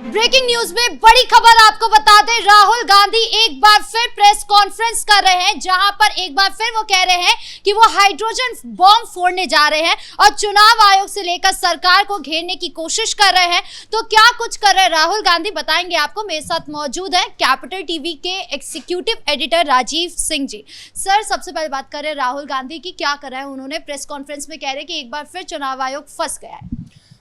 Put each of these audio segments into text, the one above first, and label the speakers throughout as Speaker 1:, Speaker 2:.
Speaker 1: Breaking news में बड़ी खबर आपको बता दें, राहुल गांधी एक बार फिर प्रेस कॉन्फ्रेंस कर रहे हैं, जहां पर एक बार फिर वो कह रहे हैं कि वो हाइड्रोजन बॉम्ब फोड़ने जा रहे हैं और चुनाव आयोग से लेकर सरकार को घेरने की कोशिश कर रहे हैं। तो क्या कुछ कर रहे हैं राहुल गांधी, बताएंगे आपको। मेरे साथ मौजूद है कैपिटल टीवी के executive editor Rajiv Singh ji. Sir, सबसे पहले बात करें राहुल गांधी की, क्या कर रहे हैं उन्होंने? प्रेस कॉन्फ्रेंस में कह रहे हैं कि एक बार फिर चुनाव आयोग फंस गया है।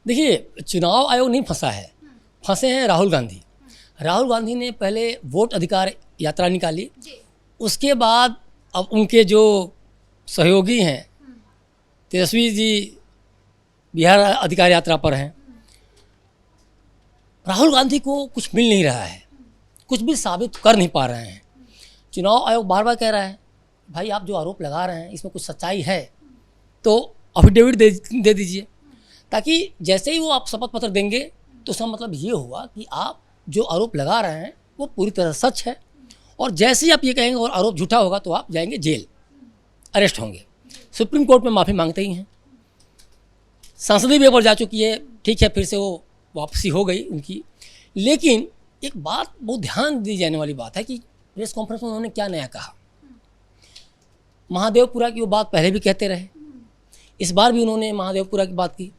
Speaker 2: देखिए, चुनाव आयोग नहीं फंसा है, फंसे हैं राहुल गांधी। राहुल गांधी ने पहले वोट अधिकार यात्रा निकाली, उसके बाद अब उनके जो सहयोगी हैं तेजस्वी जी बिहार अधिकार यात्रा पर हैं। राहुल गांधी को कुछ मिल नहीं रहा है, कुछ भी साबित कर नहीं पा रहे हैं। चुनाव आयोग बार बार कह रहा है, भाई आप जो आरोप लगा रहे हैं इसमें कुछ सच्चाई है तो अफिडेविट दे दीजिए, ताकि जैसे ही वो आप शपथ पत्र देंगे तो उसका मतलब ये हुआ कि आप जो आरोप लगा रहे हैं वो पूरी तरह सच है, और जैसे ही आप ये कहेंगे और आरोप झूठा होगा तो आप जाएंगे जेल, अरेस्ट होंगे। सुप्रीम कोर्ट में माफ़ी मांगते ही हैं, संसदीय पेपर जा चुकी है, ठीक है, फिर से वो वापसी हो गई उनकी। लेकिन एक बात बहुत ध्यान दी जाने वाली बात है कि प्रेस कॉन्फ्रेंस में उन्होंने क्या नया कहा। महादेवपुरा की वो बात पहले भी कहते रहे, इस बार भी उन्होंने महादेवपुरा की बात की।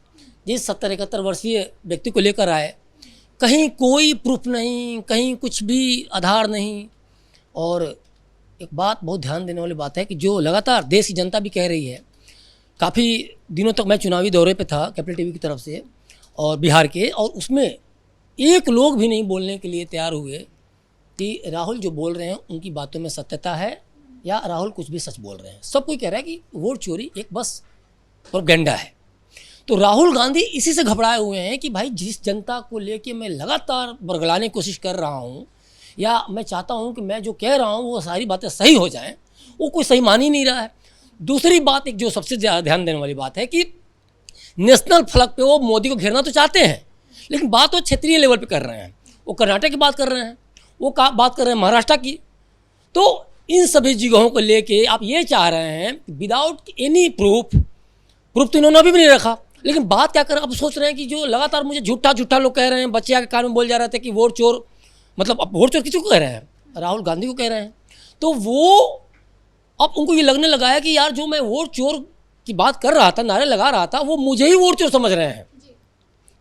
Speaker 2: जिस 70-71 वर्षीय व्यक्ति को लेकर आए, कहीं कोई प्रूफ नहीं, कहीं कुछ भी आधार नहीं। और एक बात बहुत ध्यान देने वाली बात है कि जो लगातार देश की जनता भी कह रही है, काफ़ी दिनों तक मैं चुनावी दौरे पे था कैपिटल टीवी की तरफ से और बिहार के, और उसमें एक लोग भी नहीं बोलने के लिए तैयार हुए कि राहुल जो बोल रहे हैं उनकी बातों में सत्यता है या राहुल कुछ भी सच बोल रहे हैं। सब कोई कह रहा है कि वोट चोरी एक बस प्रोपेगेंडा है। तो राहुल गांधी इसी से घबराए हुए हैं कि भाई जिस जनता को लेके मैं लगातार बरगलाने की कोशिश कर रहा हूँ, या मैं चाहता हूँ कि मैं जो कह रहा हूँ वो सारी बातें सही हो जाएं, वो कोई सही मान ही नहीं रहा है। दूसरी बात, एक जो सबसे ज़्यादा ध्यान देने वाली बात है कि नेशनल फ्लैग पे वो मोदी को घेरना तो चाहते हैं, लेकिन बात वो क्षेत्रीय लेवल पे कर रहे हैं। वो कर्नाटक की बात कर रहे हैं, वो बात कर रहे हैं महाराष्ट्र की। तो इन सभी जगहों को लेके आप ये चाह रहे हैं विदाउट एनी प्रूफ तो इन्होंने अभी भी नहीं रखा। लेकिन बात क्या कर, अब सोच रहे हैं कि जो लगातार मुझे झूठा लोग कह रहे हैं, बच्चे आके कान में बोल जा रहे थे कि वोट चोर, मतलब अब वोट चोर किसी को कह रहे हैं? राहुल गांधी को कह रहे हैं। तो वो अब उनको ये लगने लगा है कि यार जो मैं वोट चोर की बात कर रहा था, नारे लगा रहा था, वो मुझे ही वोट चोर समझ रहे हैं।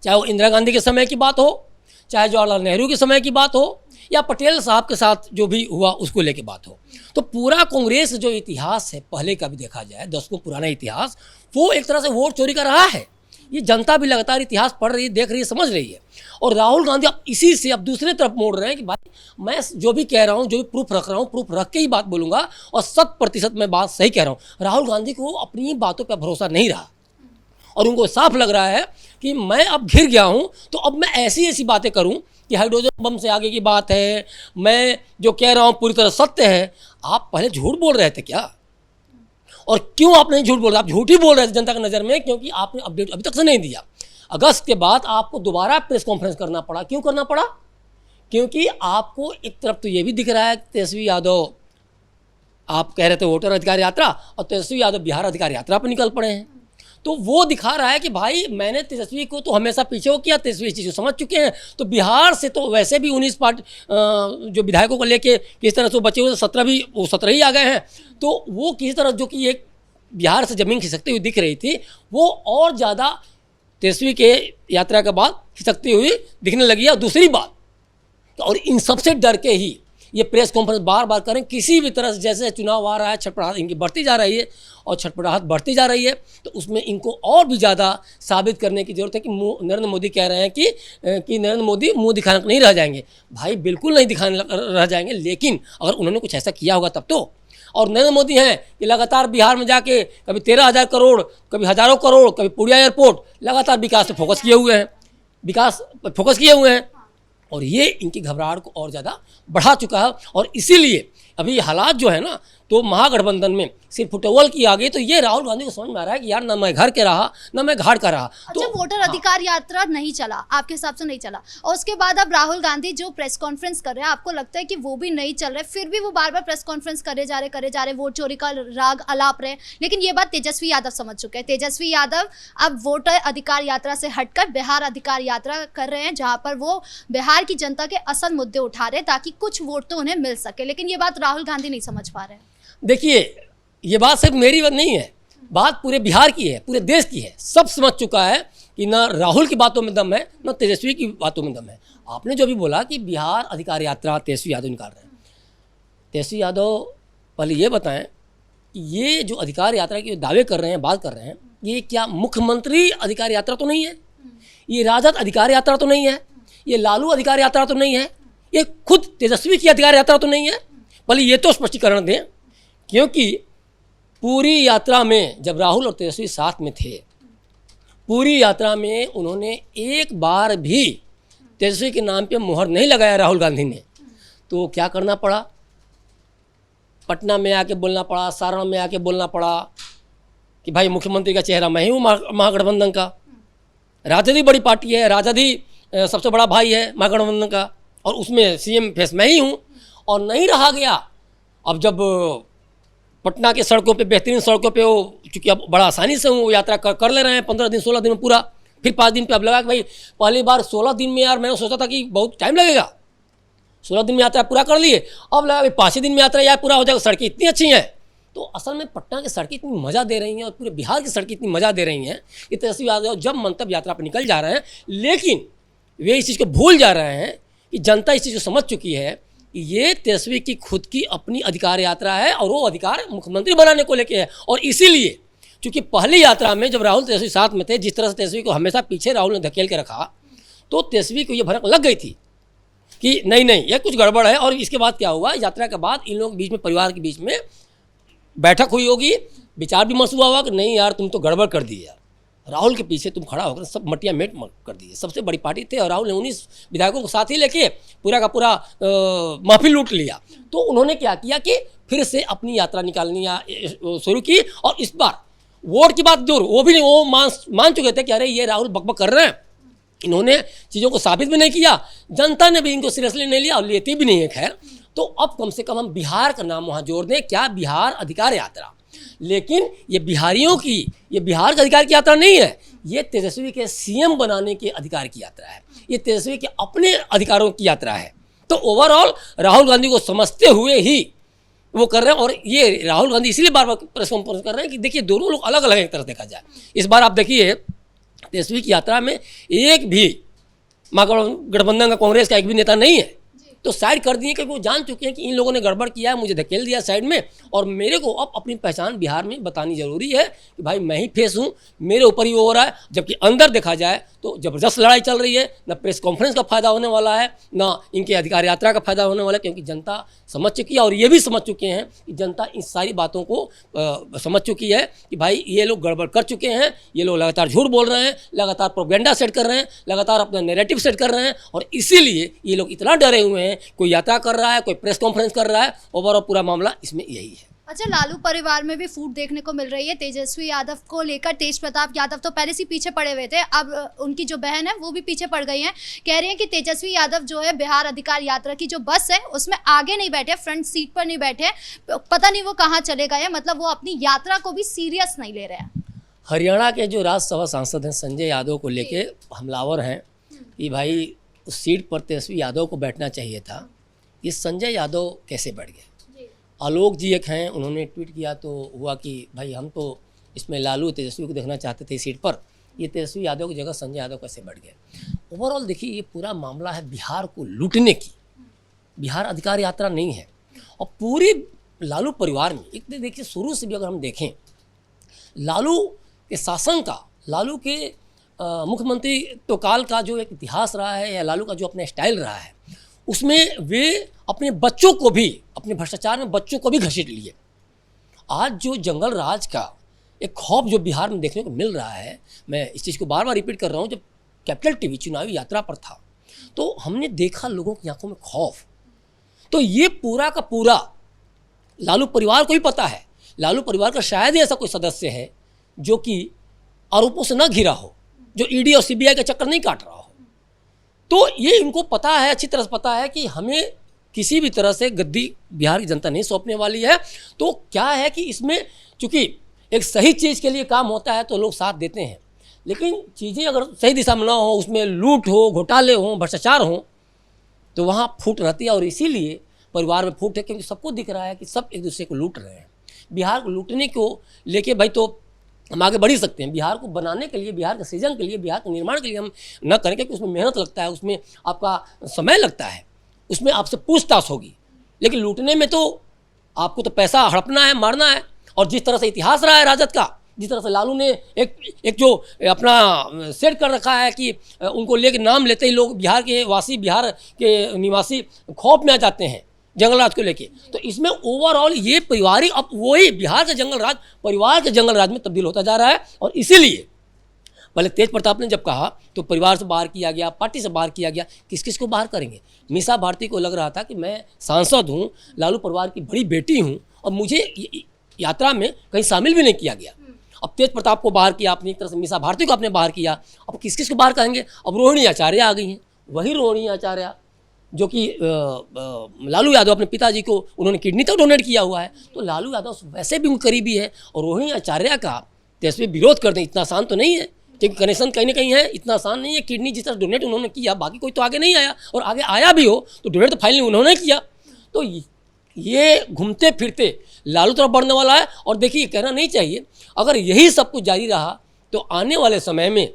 Speaker 2: चाहे वो इंदिरा गांधी के समय की बात हो, चाहे जवाहरलाल नेहरू के समय की बात हो, या पटेल साहब के साथ जो भी हुआ उसको लेके बात हो। तो पूरा कांग्रेस जो इतिहास है, पहले का भी देखा जाए, दशकों पुराना इतिहास, वो एक तरह से वोट चोरी का रहा है। ये जनता भी लगातार इतिहास पढ़ रही है, देख रही है, समझ रही है। और राहुल गांधी अब इसी से अब दूसरे तरफ मोड़ रहे हैं कि भाई मैं जो भी कह रहा हूँ, जो भी प्रूफ रख रहा हूँ, प्रूफ रख के ही बात बोलूँगा और 100% मैं बात सही कह रहा हूँ। राहुल गांधी को अपनी बातों पर भरोसा नहीं रहा और उनको साफ लग रहा है कि मैं अब घिर गया हूँ, तो अब मैं ऐसी बातें करूँ कि हाइड्रोजन बम से आगे की बात है, मैं जो कह रहा हूँ पूरी तरह सत्य है। आप पहले झूठ बोल रहे थे क्या? और क्यों आप नहीं झूठ बोल रहे? आप झूठ ही बोल रहे थे जनता की नज़र में, क्योंकि आपने अपडेट अभी तक से नहीं दिया। अगस्त के बाद आपको दोबारा प्रेस कॉन्फ्रेंस करना पड़ा। क्यों करना पड़ा? क्योंकि आपको एक तरफ तो ये भी दिख रहा है कि तेजस्वी यादव, आप कह रहे थे वोटर अधिकार यात्रा, और तेजस्वी यादव बिहार अधिकार यात्रा पर निकल पड़े हैं। तो वो दिखा रहा है कि भाई मैंने तेजस्वी को तो हमेशा पीछे हो किया, तेजस्वी चीज़ समझ चुके हैं। तो बिहार से तो वैसे भी 19 जो विधायकों को लेके किस तरह से बचे हुए 17 ही आ गए हैं। तो वो किसी तरह जो कि एक बिहार से ज़मीन खिसकती हुई दिख रही थी, वो और ज़्यादा तेजस्वी के यात्रा के बाद खिसकती हुई दिखने लगी है। और दूसरी बात, और इन सबसे डर के ही ये प्रेस कॉन्फ्रेंस बार बार करें किसी भी तरह से। जैसे चुनाव आ रहा है, छटपटाहट इनकी बढ़ती जा रही है और छटपटाहट बढ़ती जा रही है, तो उसमें इनको और भी ज़्यादा साबित करने की ज़रूरत है कि नरेंद्र मोदी कह रहे हैं कि नरेंद्र मोदी मुंह दिखाने नहीं रह जाएंगे। भाई बिल्कुल नहीं दिखाने रह जाएंगे, लेकिन अगर उन्होंने कुछ ऐसा किया होगा तब तो। और नरेंद्र मोदी हैं कि लगातार बिहार में जाके कभी 13,000 करोड़, कभी हज़ारों करोड़, कभी पुड़िया एयरपोर्ट, लगातार विकास पे फोकस किए हुए हैं, और ये इनकी घबराहट को और ज़्यादा बढ़ा चुका है। और इसीलिए अभी हालात जो है ना, तो महागठबंधन में सिर्फ फुटबॉल की आ गई, तो ये राहुल गांधी को समझ में आ रहा है कि यार ना मैं घर के रहा ना मैं घाट का रहा।
Speaker 1: अच्छा,
Speaker 2: तो
Speaker 1: वोटर अधिकार यात्रा नहीं चला आपके हिसाब से, नहीं चला, और उसके बाद अब राहुल गांधी जो प्रेस कॉन्फ्रेंस कर रहे हैं, आपको लगता है कि वो भी नहीं चल रहे, फिर भी वो बार बार प्रेस कॉन्फ्रेंस करे जा रहे, वोट चोरी का राग अलाप रहे, लेकिन ये बात तेजस्वी यादव समझ चुके हैं। तेजस्वी यादव अब वोटर अधिकार यात्रा से हटकर बिहार अधिकार यात्रा कर रहे हैं, जहां पर वो बिहार की जनता के असल मुद्दे उठा रहे हैं ताकि कुछ वोट तो उन्हें मिल सके, लेकिन ये बात राहुल गांधी नहीं समझ पा रहे हैं।
Speaker 2: देखिए, ये बात सिर्फ मेरी बात नहीं है, बात पूरे बिहार की है, पूरे देश की है। सब समझ चुका है कि ना राहुल की बातों में दम है ना तेजस्वी की बातों में दम है। आपने जो भी बोला कि बिहार अधिकार यात्रा तेजस्वी यादव निकाल रहे हैं, तेजस्वी यादव पहले ये बताएं कि ये जो अधिकार यात्रा के दावे कर रहे हैं, बात कर रहे हैं, ये क्या मुख्यमंत्री अधिकार यात्रा तो नहीं है, ये राजद अधिकार यात्रा तो नहीं है, ये लालू अधिकार यात्रा तो नहीं है, ये खुद तेजस्वी की अधिकार यात्रा तो नहीं है। पहले ये तो स्पष्टीकरण दें, क्योंकि पूरी यात्रा में जब राहुल और तेजस्वी साथ में थे, पूरी यात्रा में उन्होंने एक बार भी तेजस्वी के नाम पे मुहर नहीं लगाया राहुल गांधी ने। तो क्या करना पड़ा, पटना में आके बोलना पड़ा, सारण में आके बोलना पड़ा कि भाई मुख्यमंत्री का चेहरा मैं ही हूँ महागठबंधन का, राजद ही बड़ी पार्टी है, राजद ही सबसे बड़ा भाई है महागठबंधन का, और उसमें सीएम फेस मैं ही हूँ। और नहीं रहा गया। अब जब पटना के सड़कों पे, बेहतरीन सड़कों पे वो, चूँकि अब बड़ा आसानी से वो यात्रा कर ले रहे हैं 15 दिन 16 दिन में पूरा, फिर 5 दिन पे अब लगा कि भाई पहली बार 16 दिन में, यार मैंने सोचा था कि बहुत टाइम लगेगा, 16 दिन में यात्रा पूरा कर लिए, अब लगा भाई 5 दिन में यात्रा यार पूरा हो जाएगा, सड़कें इतनी अच्छी हैं। तो असल में पटना की सड़कें इतनी मज़ा दे रही हैं और पूरे बिहार की सड़कें इतनी मज़ा दे रही हैं कि तेजस्वी यादव जब मंतव्य यात्रा पर निकल जा रहे हैं, लेकिन वे इस चीज़ को भूल जा रहे हैं कि जनता इस चीज़ को समझ चुकी है कि ये तेजस्वी की खुद की अपनी अधिकार यात्रा है और वो अधिकार मुख्यमंत्री बनाने को लेके है। और इसीलिए चूँकि पहली यात्रा में जब राहुल तेजस्वी साथ में थे, जिस तरह से तेजस्वी को हमेशा पीछे राहुल ने धकेल के रखा, तो तेजस्वी को ये भनक लग गई थी कि नहीं नहीं ये कुछ गड़बड़ है। और इसके बाद क्या हुआ, यात्रा के बाद इन लोगों के बीच में, परिवार के बीच में बैठक हुई होगी, विचार विमर्श हुआ होगा कि नहीं यार तुम तो गड़बड़ कर दी यार, राहुल के पीछे तुम खड़ा होकर सब मटिया मेट कर दिए। सबसे बड़ी पार्टी थे और राहुल ने 19 विधायकों को साथ ही लेके पूरा का पूरा महफिल लूट लिया। तो उन्होंने क्या किया कि फिर से अपनी यात्रा निकालनी शुरू की। और इस बार वोट की बात दूर, वो भी वो मान चुके थे कि अरे ये राहुल बकबक कर रहे हैं, इन्होंने चीज़ों को साबित भी नहीं किया, जनता ने भी इनको सीरियसली नहीं लिया और लेती भी नहीं है। खैर, तो अब कम से कम हम बिहार का नाम वहाँ जोड़ दें, क्या बिहार अधिकार यात्रा। लेकिन ये बिहारियों की, ये बिहार के अधिकार की यात्रा नहीं है, ये तेजस्वी के सीएम बनाने के अधिकार की यात्रा है, ये तेजस्वी के अपने अधिकारों की यात्रा है। तो ओवरऑल राहुल गांधी को समझते हुए ही वो कर रहे हैं। और ये राहुल गांधी इसीलिए बार बार प्रेस कॉन्फ्रेंस कर रहे हैं कि देखिए दोनों लोग अलग अलग एक तरह देखा जाए। इस बार आप देखिए तेजस्वी की यात्रा में एक भी महागठबंधन का, कांग्रेस का एक भी नेता नहीं है, तो साइड कर दिए क्योंकि वो जान चुके हैं कि इन लोगों ने गड़बड़ किया है, मुझे धकेल दिया साइड में, और मेरे को अब अपनी पहचान बिहार में बतानी जरूरी है कि भाई मैं ही फेस हूँ, मेरे ऊपर ही हो रहा है। जबकि अंदर देखा जाए तो ज़बरदस्त लड़ाई चल रही है, ना प्रेस कॉन्फ्रेंस का फायदा होने वाला है, ना इनके अधिकार यात्रा का फायदा होने वाला है, क्योंकि जनता समझ चुकी है और ये भी समझ चुके हैं कि जनता इन सारी बातों को समझ चुकी है कि भाई ये लोग गड़बड़ कर चुके हैं, ये लोग लगातार झूठ बोल रहे हैं, लगातार प्रोपेगेंडा सेट कर रहे हैं, लगातार अपना नैरेटिव सेट कर रहे हैं, और इसीलिए ये लोग इतना डरे हुए हैं। कोई यात्रा कर रहा है, कोई प्रेस कॉन्फ्रेंस कर रहा है, ओवरऑल पूरा मामला इसमें यही है।
Speaker 1: अच्छा, लालू परिवार में भी फूट देखने को मिल रही है तेजस्वी यादव को लेकर। तेज प्रताप यादव तो पहले से पीछे पड़े हुए थे, अब उनकी जो बहन है वो भी पीछे पड़ गई हैं। कह रही हैं कि तेजस्वी यादव जो है बिहार अधिकार यात्रा की जो बस है उसमें आगे नहीं बैठे, फ्रंट सीट पर नहीं बैठे, पता नहीं वो कहाँ चले गए, मतलब वो अपनी यात्रा को भी सीरियस नहीं ले रहे हैं।
Speaker 2: हरियाणा के जो राज्यसभा सांसद हैं संजय यादव को लेके हमलावर हैं कि भाई उस सीट पर तेजस्वी यादव को बैठना चाहिए था, ये संजय यादव कैसे बढ़ गए। आलोक जी एक हैं, उन्होंने ट्वीट किया तो हुआ कि भाई हम तो इसमें लालू तेजस्वी को देखना चाहते थे सीट पर, ये तेजस्वी यादव की जगह संजय यादव कैसे बढ़ गए। ओवरऑल देखिए ये पूरा मामला है बिहार को लूटने की, बिहार अधिकार यात्रा नहीं है। और पूरी लालू परिवार में एक देखिए शुरू से भी अगर हम देखें लालू के शासन का, लालू के मुख्यमंत्री तो काल का जो एक इतिहास रहा है या लालू का जो अपना स्टाइल रहा है, उसमें वे अपने बच्चों को भी, अपने भ्रष्टाचार में बच्चों को भी घसीट लिए। आज जो जंगल राज का एक खौफ जो बिहार में देखने को मिल रहा है, मैं इस चीज़ को बार बार रिपीट कर रहा हूँ, जब कैपिटल टीवी चुनावी यात्रा पर था तो हमने देखा लोगों की आंखों में खौफ। तो ये पूरा का पूरा लालू परिवार को भी पता है, लालू परिवार का शायद ही ऐसा कोई सदस्य है जो कि आरोपों से न घिरा हो, जो ईडी और सीबीआई का चक्कर नहीं काट रहा हो। तो ये इनको पता है, अच्छी तरह से पता है कि हमें किसी भी तरह से गद्दी बिहार की जनता नहीं सौंपने वाली है। तो क्या है कि इसमें चूंकि एक सही चीज़ के लिए काम होता है तो लोग साथ देते हैं, लेकिन चीज़ें अगर सही दिशा में ना हो, उसमें लूट हो, घोटाले हो, भ्रष्टाचार हो, तो वहाँ फूट रहती है। और इसीलिए परिवार में फूट है, क्योंकि सबको दिख रहा है कि सब एक दूसरे को लूट रहे हैं। बिहार को लूटने को लेके भाई तो हम आगे बढ़ ही सकते हैं, बिहार को बनाने के लिए, बिहार के सृजन के लिए, बिहार के निर्माण के लिए हम न करें, क्योंकि उसमें मेहनत लगता है, उसमें आपका समय लगता है, उसमें आपसे पूछताछ होगी। लेकिन लूटने में तो आपको तो पैसा हड़पना है, मारना है। और जिस तरह से इतिहास रहा है राजद का, जिस तरह से लालू ने एक जो अपना सेट कर रखा है कि उनको लेके नाम लेते ही लोग बिहार के वासी, बिहार के निवासी खौफ में आ जाते हैं जंगल राज को लेके। तो इसमें ओवरऑल ये पारिवारिक, अब वही बिहार का जंगल राज परिवार के जंगल राज में तब्दील होता जा रहा है। और इसीलिए पहले तेज प्रताप ने जब कहा तो परिवार से बाहर किया गया, पार्टी से बाहर किया गया, किस किस को बाहर करेंगे। मीसा भारती को लग रहा था कि मैं सांसद हूँ, लालू परिवार की बड़ी बेटी हूँ और मुझे यात्रा में कहीं शामिल भी नहीं किया गया। अब तेज प्रताप को बाहर किया आपने, एक तरह से मीसा भारती को आपने बाहर किया, अब किस किस को बाहर करेंगे। अब रोहिणी आचार्य आ गई हैं, वही रोहिणी आचार्य जो कि लालू यादव अपने पिताजी को उन्होंने किडनी तक डोनेट किया हुआ है, तो लालू यादव वैसे भी उनके करीबी है। और रोहिणी आचार्य का तेजस्वी विरोध कर दें इतना आसान तो नहीं है, क्योंकि कनेक्शन कहीं ना कहीं है, इतना आसान नहीं है। किडनी जिस तरह डोनेट उन्होंने किया, बाकी कोई तो आगे नहीं आया, और आगे आया भी हो तो डोनेट तो फाइनली उन्होंने किया। तो ये घूमते फिरते लालू तरफ बढ़ने वाला है। और देखिए, कहना नहीं चाहिए, अगर यही सब कुछ जारी रहा तो आने वाले समय में,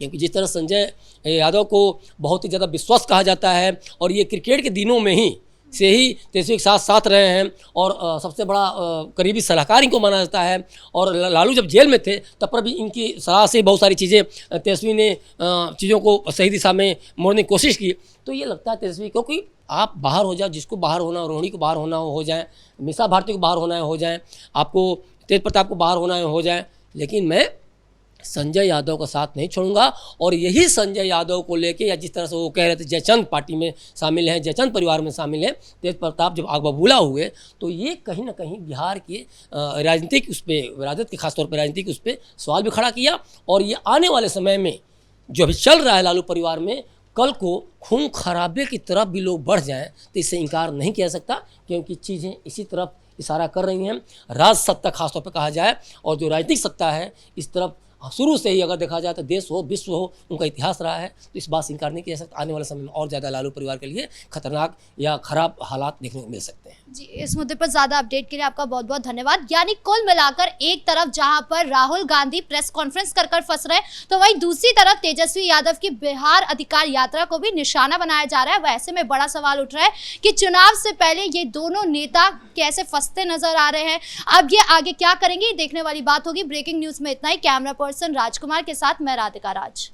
Speaker 2: क्योंकि जिस तरह संजय यादव को बहुत ही ज़्यादा विश्वास कहा जाता है, और ये क्रिकेट के दिनों में ही से ही तेजस्वी के साथ साथ रहे हैं, और सबसे बड़ा करीबी सलाहकार इनको माना जाता है। और लालू जब जेल में थे तब पर भी इनकी सलाह से बहुत सारी चीज़ें तेजस्वी ने चीज़ों को सही दिशा में मोड़ने की कोशिश की। तो ये लगता है तेजस्वी, क्योंकि आप बाहर हो जाओ, जिसको बाहर होना, रोहिणी को बाहर होना हो जाए, मीसा भारती को बाहर होना है हो जाए, आपको तेज प्रताप को बाहर होना है हो जाए, लेकिन मैं संजय यादव का साथ नहीं छोड़ूंगा। और यही संजय यादव को लेके, या जिस तरह से वो कह रहे थे जयचंद पार्टी में शामिल हैं, जयचंद परिवार में शामिल हैं, तेज प्रताप जब आग बबूला हुए, तो ये कहीं ना कहीं बिहार के राजनीतिक उस पर, राजद के खासतौर पर राजनीतिक उस पर सवाल भी खड़ा किया। और ये आने वाले समय में जो अभी चल रहा है लालू परिवार में, कल को खून खराबे की तरफ भी लोग बढ़ जाएं तो इससे इनकार नहीं किया सकता, क्योंकि चीज़ें इसी तरफ इशारा कर रही हैं। राज सत्ता खासतौर पर कहा जाए, और जो राजनीतिक सत्ता है इस तरफ शुरू से ही अगर देखा जाए तो देश हो, विश्व हो, उनका इतिहास रहा है। तो इस बात से इनकार नहीं किया जा सकता, आने वाले समय में और ज़्यादा लालू परिवार के लिए खतरनाक या खराब हालात देखने को मिल सकते हैं।
Speaker 1: जी, इस मुद्दे पर ज्यादा अपडेट के लिए आपका बहुत बहुत धन्यवाद। यानी कुल मिलाकर एक तरफ जहां पर राहुल गांधी प्रेस कॉन्फ्रेंस कर फंस रहे हैं, तो वहीं दूसरी तरफ तेजस्वी यादव की बिहार अधिकार यात्रा को भी निशाना बनाया जा रहा है। वैसे में बड़ा सवाल उठ रहा है कि चुनाव से पहले ये दोनों नेता कैसे फंसते नजर आ रहे हैं। अब ये आगे क्या करेंगे, देखने वाली बात होगी। ब्रेकिंग न्यूज में इतना ही। कैमरा पर्सन राजकुमार के साथ मैं राधिका राज।